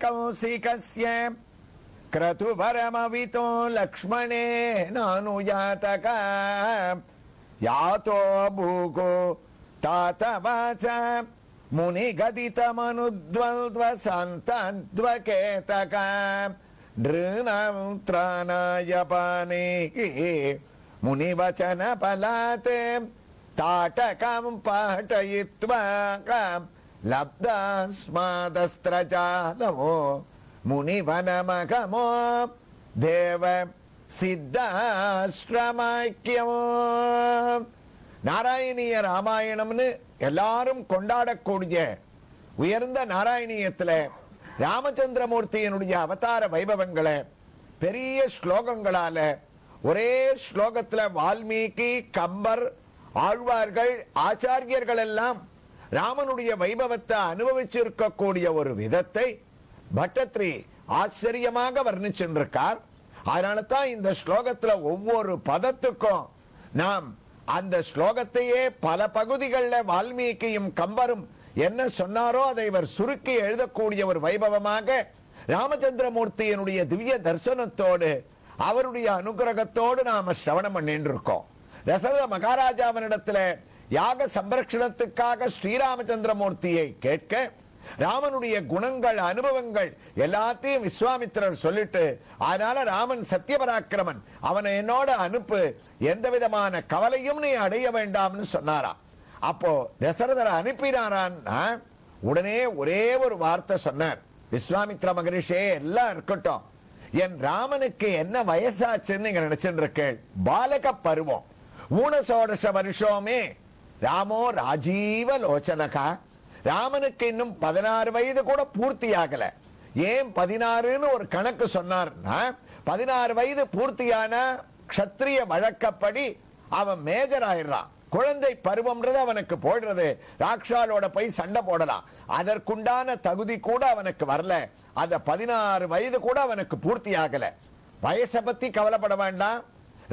கௌசிகஸ்ய க்ரதுபரமவிதோ லக்ஷ்மணேனானுஜாதக யாதோ பூகோ தாதவாச முனிகதிதமனுத்வல்த்வசந்தத்வகேதக நிருணம் த்ராணாய பானேகி முனிவச்சன பலாத் தாட்டகம் பாட்டயித்வா லப்தாஸ்மாதஸ்த்ரஜாலவோ முனிவனமகமோ தேவ சித்தாஸ்ரமாக்கியமோ. நாராயணிய ராமாயணம்னு எல்லாரும் கொண்டாடக்கூடிய உயர்ந்த நாராயணியத்துல ராமச்சந்திரமூர்த்தியினுடைய அவதார வைபவங்களை பெரிய ஸ்லோகங்களால ஒரே ஸ்லோகத்துல வால்மீகி, கம்பர், ஆழ்வார்கள், ஆச்சாரியர்கள் எல்லாம் ராமனுடைய வைபவத்தை அனுபவிச்சிருக்கக்கூடிய ஒரு விதத்தை பட்டத்ரி ஆச்சரியமாக வர்ணிச்சிருக்கார். அதனால தான் இந்த ஸ்லோகத்துல ஒவ்வொரு பதத்துக்கும் நாம் அந்த ஸ்லோகத்தையே பல பகுதிகளில் வால்மீகியும் கம்பரும் என்ன சொன்னாரோ அதை இவர் சுருக்கி எழுதக்கூடிய ஒரு வைபவமாக ராமச்சந்திரமூர்த்தியினுடைய திவ்ய தரிசனத்தோடு அவருடைய அனுகிரகத்தோடு நாம சிரவணம் பண்ணிட்டு இருக்கோம். தசரத மகாராஜாவினிடத்துல யாக சம்ரட்சணத்துக்காக ஸ்ரீராமச்சந்திரமூர்த்தியை கேட்க ராமனுடைய குணங்கள், அனுபவங்கள் எல்லாத்தையும் விஸ்வாமித்திரர் சொல்லிட்டு, அதனால ராமன் சத்தியபராக்கிரமன், அவனை என்னோட அனுப்பு, எந்த விதமான கவலையும் நீ அடைய வேண்டாம்னு சொன்னாரா. அப்போ தசரதரை அனுப்பினாரான்னா உடனே ஒரே ஒரு வார்த்தை சொன்னார். விஸ்வாமித்ர மகரிஷே, எல்லாம் இருக்கட்டும், என் ராமனுக்கு என்ன வயசாச்சுன்னு நீங்க நினைச்சுட்டு இருக்கேன். பாலக பருவம், ஊனசோடச வருஷமே ராமோ ராஜீவ லோச்சனகா. ராமனுக்கு இன்னும் 16 வயது கூட பூர்த்தி ஆகல. ஏன் 16ன்னு ஒரு கணக்கு சொன்னார்னா, 16 வயது பூர்த்தியான க்ஷத்ரிய வழக்கப்படி அவன் மேஜர் ஆயிடுறான். குழந்தை பருவம்ன்றது அவனுக்கு போடுறது, ராக்ஷாலோட போய் சண்டை போடலாம், அதற்குண்டான தகுதி கூட அவனுக்கு வரல. அந்த 16 வயது கூட அவனுக்கு பூர்த்தி ஆகல. வயசை பத்தி கவலைப்பட வேண்டாம்,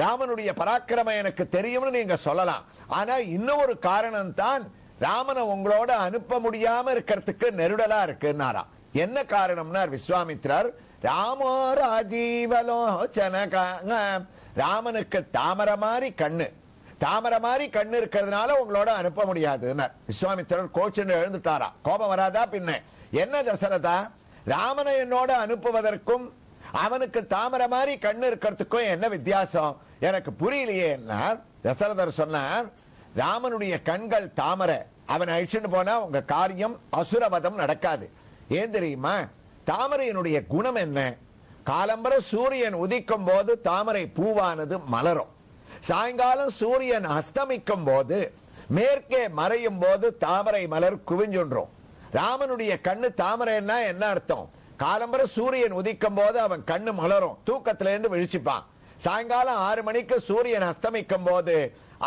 ராமனுடைய பராக்கிரமம் எனக்கு தெரியும்னு நீங்க சொல்லலாம். ஆனா இன்னும் ஒரு காரணம் தான் ராமனை உங்களோட அனுப்ப முடியாம இருக்கிறதுக்கு நெருடலா இருக்குன்னாரா. என்ன காரணம்னா விஸ்வாமித்ரர், ராமோ ராஜீவலோச்சனக, ராமனுக்கு தாமரை மாதிரி கண்ணு, தாமரை மாதிரி கண்ணு இருக்கிறதுனால உங்களோட அனுப்ப முடியாதுன்னு விஸ்வாமித்திரர் கோச்சுன்னு எழுந்துட்டாரா. கோபம் வராதா பின்ன? என்ன தசரதா, ராமனை என்னோட அனுப்புவதற்கும் அவனுக்கு தாமரை மாதிரி கண்ணு இருக்கிறதுக்கும் என்ன வித்தியாசம் எனக்கு புரியலையே. தசரதர் சொன்னார், ராமனுடைய கண்கள் தாமரை, அவனை அழிச்சுட்டு போனா உங்க காரியம் அசுரவதம் நடக்காது. ஏன் தெரியுமா? தாமரையினுடைய குணம் என்ன? காலம்பர சூரியன் உதிக்கும் போது தாமரை பூவானது மலரும், சாயங்காலம் சூரியன் அஸ்தமிக்கும் போது மேற்கே மறையும் போது தாமரை மலர் குவிஞ்சுன்றோம். ராமனுடைய கண்ணு தாமரைன்னா என்ன அர்த்தம்? காலம்பர சூரியன் உதிக்கும் போது அவன் கண்ணு மலரும், தூக்கத்திலிருந்து விழிச்சுப்பான். சாயங்காலம் 6 மணிக்கு சூரியன் அஸ்தமிக்கும் போது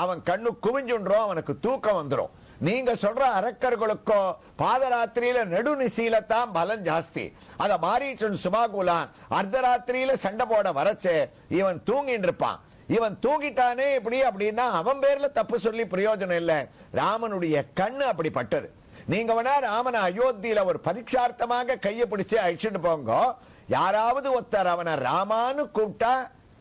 அவன் கண்ணு குவிஞ்சுன்றோம், அவனுக்கு தூக்கம் வந்துடும். நீங்க சொல்ற அரக்கர்களுக்கோ பாதராத்திரியில நெடுநிசீலத்தான் பலம் ஜாஸ்தி. அத மாரீச்சன் சுமாகுலான் அர்த்தராத்திரியில சண்டை போட வரச்சே இவன் தூங்கிட்டு இருப்பான். இவன் தூங்கிட்டானே இப்படி அப்படின்னா அவன் பேர்ல தப்பு சொல்லி பிரயோஜனம் இல்ல. ராமனுடைய கண்ணு அப்படிப்பட்டது. நீங்க வேணா ராமனை அயோத்தியில ஒரு பரீட்சார்த்தமாக கையை பிடிச்சு அழிச்சுட்டு போங்க, யாராவது ஒருத்தர் அவனை ராமான்னு கூப்பிட்டா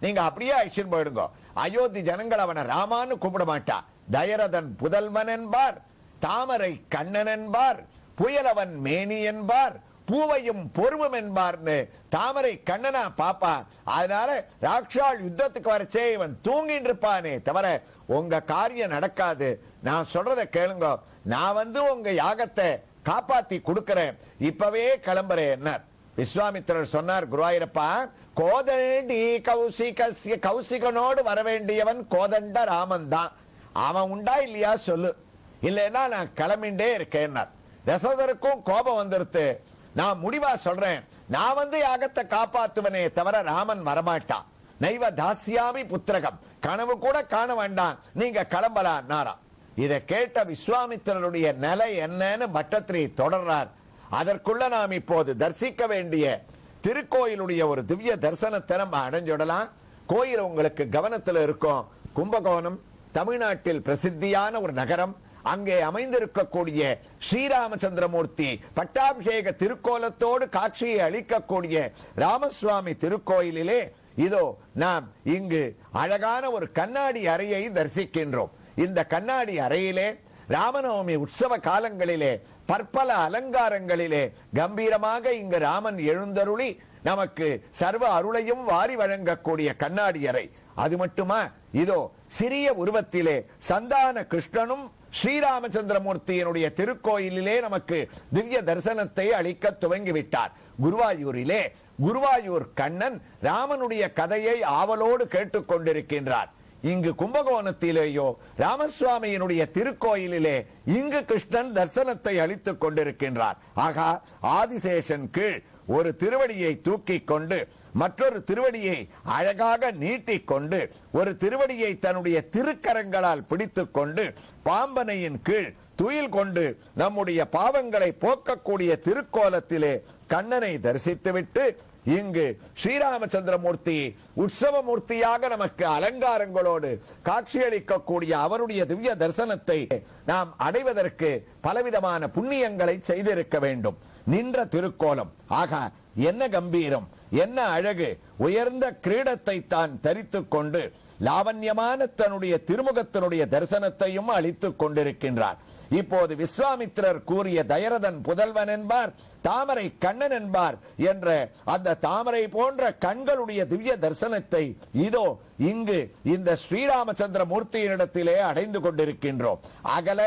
நீங்க அப்படியே அழிச்சுட்டு போயிடுங்க. அயோத்தி ஜனங்கள் அவனை ராமான்னு கூப்பிட மாட்டா. தயரதன் புதல்வன் என்பார், தாமரை கண்ணன் என்பார், புயலவன் மேனி என்பார், பூவையும் பொறுவும் என்பார்னு தாமரை கண்ணனா பாப்பா. அதனால ராக்ஷால் யுத்தத்துக்கு வரச்சே இவன் தூங்கிட்டு இருப்பானே தவிர உங்க காரியம் நடக்காது. நான் சொல்றத கேளுங்க, நான் வந்து உங்க யாகத்தை காப்பாத்தி கொடுக்கிறேன், இப்பவே கிளம்புறேன். விஸ்வாமித்திரர் சொன்னார், குருவாயிரப்பா, கோதண்டி கௌசிகஸ்ய, கௌசிகனோடு வர வேண்டியவன் கோதண்ட ராமன் தான். அவன் உண்டா இல்லையா சொல்லு, இல்லைன்னா நான் கிளம்பிண்டே இருக்கேன். தசரதருக்கும் கோபம் வந்துருத்து. நான் முடிவா சொல்றேன், நான் வந்து யாகத்தை காப்பாத்துவனே தவிர ராமன் வரமாட்டான். நைவ தாசியாமி புத்திரகம், கனவு கூட காண வேண்டாம், நீங்க கிளம்பலாம். இதை கேட்ட விஸ்வாமித்திரருடைய நிலை என்னன்னு பட்டத்திரி தொடர்றார். அதற்குள்ள நாம் இப்போது தரிசிக்க வேண்டிய திருக்கோயிலுடைய ஒரு திவ்ய தரிசனத்தை நம்ம அடைஞ்சுடலாம். கோயில் உங்களுக்கு கவனத்தில் இருக்கும். கும்பகோணம் தமிழ்நாட்டில் பிரசித்தியான ஒரு நகரம். அங்கே அமைந்திருக்கக்கூடிய ஸ்ரீராமச்சந்திரமூர்த்தி பட்டாபிஷேக திருக்கோலத்தோடு காட்சியை அளிக்கக்கூடிய ராமசுவாமி திருக்கோயிலிலே இதோ நாம் இங்கு அழகான ஒரு கண்ணாடி அறையை தரிசிக்கின்றோம். இந்த கண்ணாடி அறையிலே ராமநவமி உற்சவ காலங்களிலே பற்பல அலங்காரங்களிலே கம்பீரமாக இங்கு ராமன் எழுந்தருளி நமக்கு சர்வ அருளையும் வாரி வழங்கக்கூடிய கண்ணாடி அறை. அது மட்டுமா, இதோ சிறிய உருவத்திலே சந்தான கிருஷ்ணனும் ஸ்ரீராமச்சந்திரமூர்த்தியினுடைய திருக்கோயிலிலே நமக்கு திவ்ய தரிசனத்தை அளிக்க துவங்கிவிட்டார். குருவாயூரிலே குருவாயூர் கண்ணன் ராமனுடைய கதையை ஆவலோடு கேட்டுக் கொண்டிருக்கின்றார். இங்கு கும்பகோணத்திலேயோ ராமசுவாமியினுடைய திருக்கோயிலிலே இங்கு கிருஷ்ணன் தரிசனத்தை அளித்துக் கொண்டிருக்கின்றார். ஆகா, ஆதிசேஷன் கீழ் ஒரு திருவடியை தூக்கி கொண்டு மற்றொரு திருவடியை அழகாக நீட்டிக் கொண்டு ஒரு திருவடியை தன்னுடைய திருக்கரங்களால் பிடித்துக் கொண்டு பாம்பனையின் கீழ் துயில் கொண்டு நம்முடைய பாவங்களை போக்கக்கூடிய திருக்கோலத்திலே கண்ணனை தரிசித்துவிட்டு இங்கு ஸ்ரீராமச்சந்திரமூர்த்தி உற்சவமூர்த்தியாக நமக்கு அலங்காரங்களோடு காட்சியளிக்கக்கூடிய அவருடைய திவ்ய தரிசனத்தை நாம் அடைவதற்கு பலவிதமான புண்ணியங்களை செய்திருக்க வேண்டும். நின்ற திருக்கோலம், ஆகா என்ன கம்பீரம், என்ன அழகு! உயர்ந்த கிரீடத்தை தான் தரித்துக் கொண்டு லாவண்யமான தன்னுடைய திருமுகத்தினுடைய தரிசனத்தையும் அளித்துக் கொண்டிருக்கின்றார். இப்போது விஸ்வாமித்திரர் கூறிய தயரதன் புதல்வன் என்பார், தாமரை கண்ணன் என்பார் என்ற அந்த தாமரை போன்ற கண்களுடைய திவ்ய தரிசனத்தை இதோ இங்கு இந்த ஸ்ரீராமச்சந்திர மூர்த்தியினிடத்திலே அடைந்து கொண்டிருக்கின்றோம். அகல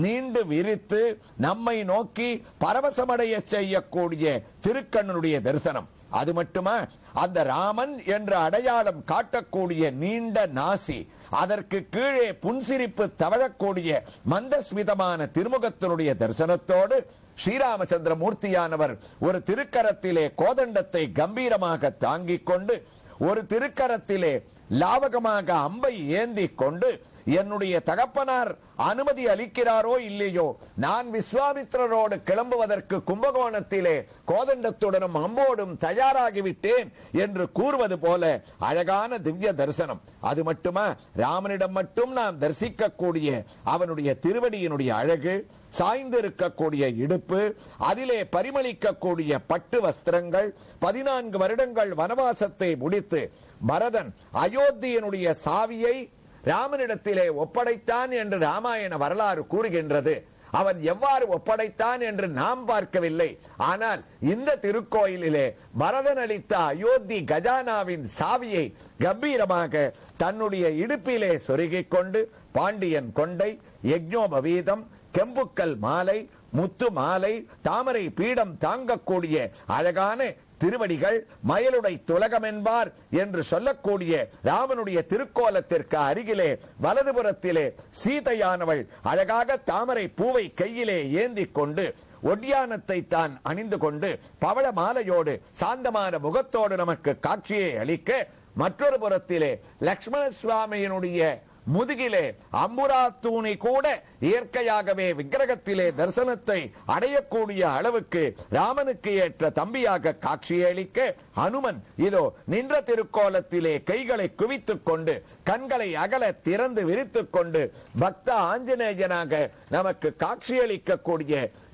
நீண்டு விரித்து நம்மை நோக்கி பரவசமடைய செய்யக்கூடிய திருக்கண்ணனுடைய தரிசனம். அது மட்டுமா, அந்த ராமன் என்ற அடையாளம் காட்டக்கூடிய நீண்ட நாசி, அதற்கு கீழே புன்சிரிப்பு தவழக்கூடிய மந்தஸ்மிதமான திருமுகத்தினுடைய தரிசனத்தோடு ஸ்ரீராமச்சந்திர மூர்த்தியானவர் ஒரு திருக்கரத்திலே கோதண்டத்தை கம்பீரமாக தாங்கிக் கொண்டு ஒரு திருக்கரத்திலே லாவகமாக அம்பை ஏந்தி கொண்டு என்னுடைய தகப்பனார் அனுமதி அளிக்கிறாரோ இல்லையோ நான் விஸ்வாமித்திரரோடு கிளம்புவதற்கு கும்பகோணத்திலே கோதண்டத்துடனும் அம்போடும் தயாராகிவிட்டேன் என்று கூறுவது போல அழகான திவ்ய தரிசனம். அது மட்டுமா, ராமனிடம் மட்டும் நாம் தரிசிக்கக்கூடிய அவனுடைய திருவடியினுடைய அழகு, சாய்ந்திருக்கக்கூடிய இடுப்பு, அதிலே பரிமளிக்கக்கூடிய பட்டு வஸ்திரங்கள், 14 வருடங்கள் வனவாசத்தை முடித்து பரதன் அயோத்தியினுடைய சாவியை ராமனிடத்திலே ஒப்படைத்தான் என்று ராமாயண வரலாறு கூறுகின்றது. அவன் எவ்வாறு ஒப்படைத்தான் என்று நாம் பார்க்கவில்லை. ஆனால் இந்த திருக்கோயிலிலே பரதன் அளித்த அயோத்தி கஜானாவின் சாவியை கம்பீரமாக தன்னுடைய இடுப்பிலே சொருகிக் கொண்டு பாண்டியன் கொண்டை, யக்ஞோபவீதம், கெம்புக்கல் மாலை, முத்து மாலை, தாமரை பீடம் தாங்கக்கூடிய அழகான திருவடிகள், மயலுடை துலகம் என்பார் என்று சொல்லக்கூடிய ராமனுடைய திருக்கோலத்திற்கு அருகிலே வலதுபுறத்திலே சீதையானவள் அழகாக தாமரை பூவை கையிலே ஏந்தி கொண்டு ஒட்டியானத்தை தான் அணிந்து கொண்டு பவள மாலையோடு சாந்தமான முகத்தோடு நமக்கு காட்சியை அளிக்க, மற்றொரு புறத்திலே லக்ஷ்மண சுவாமியினுடைய முதுகிலே அம்புரா தூணி கூட இயற்கையாகவே விக்கிரகத்திலே தரிசனத்தை அடையக்கூடிய அளவுக்கு ராமனுக்கு ஏற்ற தம்பியாக காட்சியளிக்க, அனுமன் இதோ நின்ற திருக்கோலத்திலே கைகளை குவித்துக் கொண்டு கண்களை அகல திறந்து விரித்துக் கொண்டு பக்த ஆஞ்சநேயனாக நமக்கு காட்சியளிக்கக்கூடிய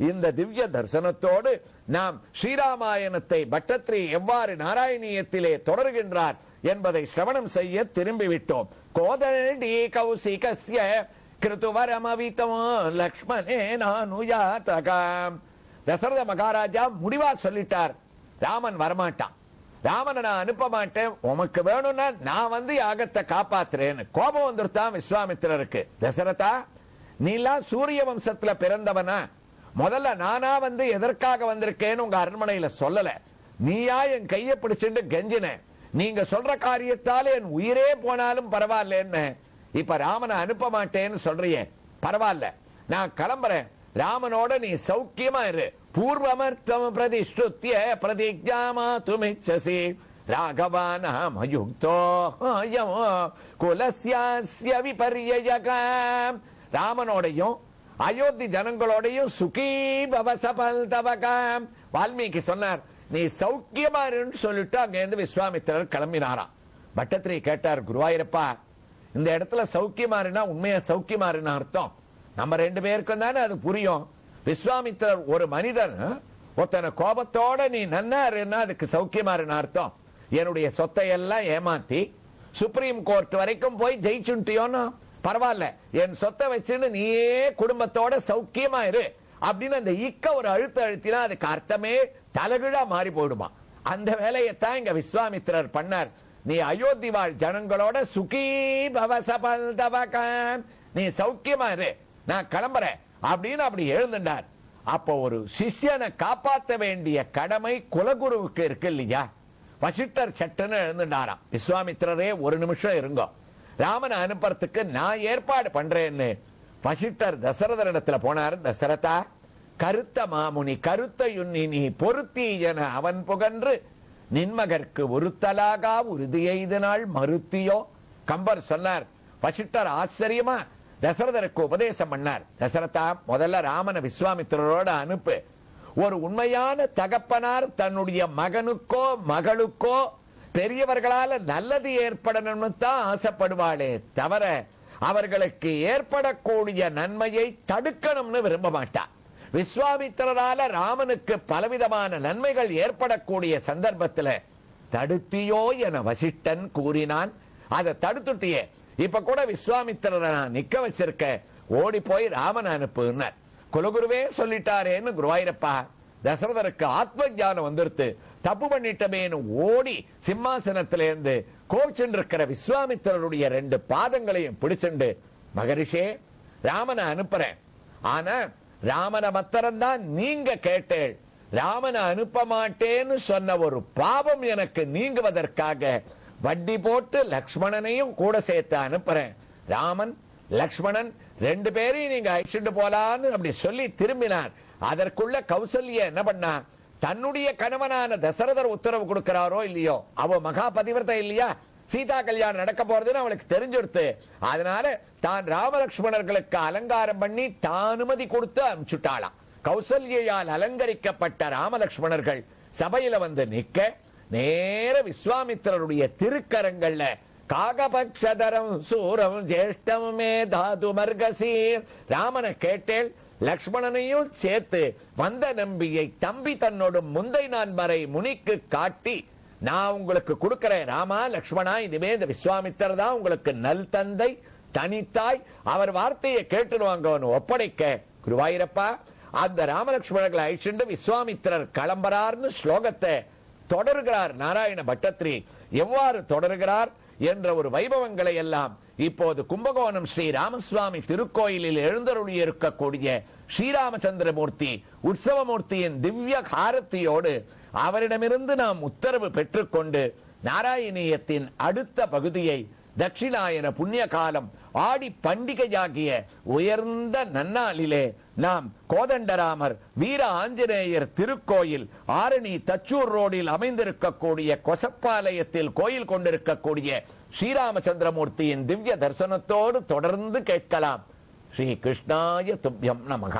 இந்த திவ்ய தரிசனத்தோடு நாம் ஸ்ரீராமாயணத்தை பட்டத்திரி எவ்வாறு நாராயணியத்திலே தொடர்கின்றார் என்பதை சிரவணம் செய்ய திரும்பிவிட்டோம். கோதண்டி கௌசிகஸ்ய கிருதுவரமவிதோ லக்ஷ்மணேனானுயாதகம். தசரத மகாராஜா முடிவா சொல்லிட்டார், ராமன் வரமாட்டான், ராமனை நான் அனுப்ப மாட்டேன், உமக்கு வேணும்னா நான் வந்து யாகத்தை காப்பாத்துறேன்னு கோபம் வந்துருத்தான் விஸ்வாமித்திரருக்கு. தசரதா, நீலாம் சூரிய வம்சத்துல பிறந்தவனா? முதல்ல நானா வந்து எதற்காக வந்திருக்கேன்னு உங்க அரண்மனையில சொல்லல, நீயா என் கையை பிடிச்சிட்டு கெஞ்சின, நீங்க சொல்ற காரியத்தால என் உயிரே போனாலும் பரவாயில்ல, இப்ப ராமனை அனுப்ப மாட்டேன்னு சொல்றியே, பரவாயில்ல, நான் கிளம்புறேன், ராமனோட நீ சௌக்கியமா இரு. பூர்வமர்த்தம் பிரதிஷ்டுத்ய பிரதிஜ்ஞாமாதுமிச்சசி ராகவானாமயுக்தோ குலஸ்யாஸ்ய விபர்யயகம். ராமனோடையும் அயோத்தி ஜனங்களோடையும் சுகீ பவசபல் தவகம். வால்மீகி சொன்னார், நீ சௌக்கியமா இருன்னு சொல்லிட்டு அங்க இருந்து விஸ்வாமித்திரர் கிளம்பினாராம். பட்டத்திரி கேட்டார், குருவாயூரப்பா, இந்த இடத்துல சௌக்கியமாறுனா உண்மையா சௌக்கியமாறுன்னு அர்த்தம்? நம்ம ரெண்டு பேருக்கும் தானே அது புரியும். விஸ்வாமித்திரர் ஒரு மனிதன் ஒருத்தன கோபத்தோட நீ நன்னா இருன்னா அதுக்கு சௌக்கியமா இருன்னு அர்த்தம். என்னுடைய சொத்தை எல்லாம் ஏமாத்தி சுப்ரீம் கோர்ட் வரைக்கும் போய் ஜெயிச்சுட்டியோன்னு பரவாயில்ல, என் சொத்தை வச்சுன்னு நீயே குடும்பத்தோட சௌக்கியமா இரு அப்படின்னு அந்த இக்க ஒரு அழுத்தினா அதுக்கு அர்த்தமே தலைகீழா மாறி போயிடுமா. அந்த வேலையத்தான் இங்க விஸ்வாமித்திரர் பண்ணார். நீ அயோத்தி வாழ் ஜனங்களோட சுகி பவசபல்தவகம், நீ சௌக்கியமா இரு, நான் கிளம்புறேன் அப்படின்னு அப்படி எழுந்துட்டார். அப்போ ஒரு சிஷ்யனை காப்பாற்ற வேண்டிய கடமை குலகுருவுக்கு இருக்கு இல்லையா? வசிட்டர் சட்டுன்னு எழுந்துட்டாராம். விஸ்வாமித்திரரே ஒரு நிமிஷம் இருங்கோ, ராமனை அனுப்புறதுக்கு நான் ஏற்பாடு பண்றேன்னு வசிட்டர் தசரதரிடத்துல போனார். தசரதா, கருத்த மாமுனி கருத்த யுன்னி நீ பொருத்தி என அவன் புகன்று நின்மகற்கு ஒருத்தலாகா உறுதியை இதனால் மறுத்தியோ. கம்பர் சொன்னார். வசிட்டர் ஆச்சரியமா தசரதருக்கு உபதேசம் பண்ணார். தசரதா, முதல்ல ராமனை விஸ்வாமித்திரரோட அனுப்பு. ஒரு உண்மையான தகப்பனார் தன்னுடைய மகனுக்கோ மகளுக்கோ பெரியவர்களால நல்லது ஏற்படணும்னு தான் ஆசைப்படுவாளே தவிர அவர்களுக்கு ஏற்படக்கூடிய நன்மையை தடுக்கணும்னு விரும்ப மாட்டார். விஸ்வாமித்திரரால ராமனுக்கு பலவிதமான நன்மைகள் ஏற்படக்கூடிய சந்தர்ப்பத்தில் தடுத்தியோ என வசிட்டன் கூறினான். அதை தடுத்துட்டியே, இப்ப கூட விஸ்வாமித்திரரை நான் நிக்க வச்சிருக்க, ஓடி போய் ராமன் அனுப்புனார். குலகுருவே சொல்லிட்டாரேன்னு குருவாயிரப்பா. தசரதருக்கு ஆத்ம ஞானம் வந்துருத்து. தப்பு பண்ணிட்டமேனு ஓடி சிம்மாசனத்திலிருந்து கோவிச்சுட்டு இருக்கிற விஸ்வாமித்திரருடைய 2 பாதங்களையும் பிடிச்சுண்டு, மகரிஷே ராமனை அனுப்புறேன், ஆனா ராமனை மத்திரம்தான் நீங்க கேட்டேள், ராமனை அனுப்ப மாட்டேன்னு சொன்ன ஒரு பாவம் எனக்கு நீங்குவதற்காக வட்டி போட்டு லக்ஷ்மணனையும் கூட சேர்த்து அனுப்புறேன். ராமன் லக்ஷ்மணன் 2 பேரையும் நீங்க அழிச்சுட்டு போலான்னு அப்படி சொல்லி திரும்பினார். அதற்குள்ள கௌசல்யா என்ன பண்ணா, தன்னுடைய கணவனான தசரதர் உத்தரவு கொடுக்கிறாரோ இல்லையோ, அவ மகா பதிவிரதை இல்லையா, சீதா கல்யாணம் நடக்க போறதுன்னு அவளுக்கு தெரிஞ்சுடுத்து. அதனால தான் ராமலட்சுமணர்களுக்கு அலங்காரம் பண்ணி தான் அனுமதி கொடுத்து அனுப்பிச்சுட்டாளாம். கௌசல்யால் அலங்கரிக்கப்பட்ட ராமலட்சுமணர்கள் சபையில வந்து நிக்க, நேர விஸ்வாமித்திரருடைய திருக்கரங்கள்ல காகபக்ஷதரம் சூரம் ஜேஷ்டமே தாது மர்கசீர், ராமனை கேட்டேள், லக்ஷ்மணனையும் சேர்த்து வந்த நம்பியை தம்பி தன்னோடு முந்தை நான் வரை முனிக்கு காட்டி, நான் உங்களுக்கு கொடுக்கிறேன் ராமா லக்ஷ்மணா, இனிமே இந்த விஸ்வாமித்திரர் தான் உங்களுக்கு நல் தந்தை தனித்தாய், அவர் வார்த்தையை கேட்டுடுவாங்க ஒப்படைக்க. குருவாயிரப்பா, அந்த ராமலட்சுமணர்களை அழிச்சுண்டு விஸ்வாமித்திரர் கிளம்புறார்னு ஸ்லோகத்தை தொடர்கிறார் நாராயண பட்டத்ரி. எவ்வாறு தொடர்கிறார் என்ற ஒரு வைபவங்களை எல்லாம் இப்போது கும்பகோணம் ஸ்ரீ ராமசுவாமி திருக்கோயிலில் எழுந்தருளி இருக்கக்கூடிய ஸ்ரீராமச்சந்திரமூர்த்தி உற்சவமூர்த்தியின் திவ்ய காரத்தியோடு அவரிடமிருந்து நாம் உத்தரவு பெற்றுக்கொண்டு நாராயணியத்தின் அடுத்த பகுதியை தட்சிணாயன புண்ணிய காலம் ஆடி பண்டிகையாகிய உயர்ந்த நன்னாளிலே நாம் கோதண்டராமர் வீர ஆஞ்சநேயர் திருக்கோயில் ஆரணி தச்சூர் ரோடில் அமைந்திருக்கக்கூடிய கொசப்பாலயத்தில் கோயில் கொண்டிருக்கக்கூடிய ஸ்ரீராமச்சந்திரமூர்த்தியின் திவ்ய தரிசனத்தோடு தொடர்ந்து கேட்கலாம். ஸ்ரீ கிருஷ்ணாய துப்யம் நமக.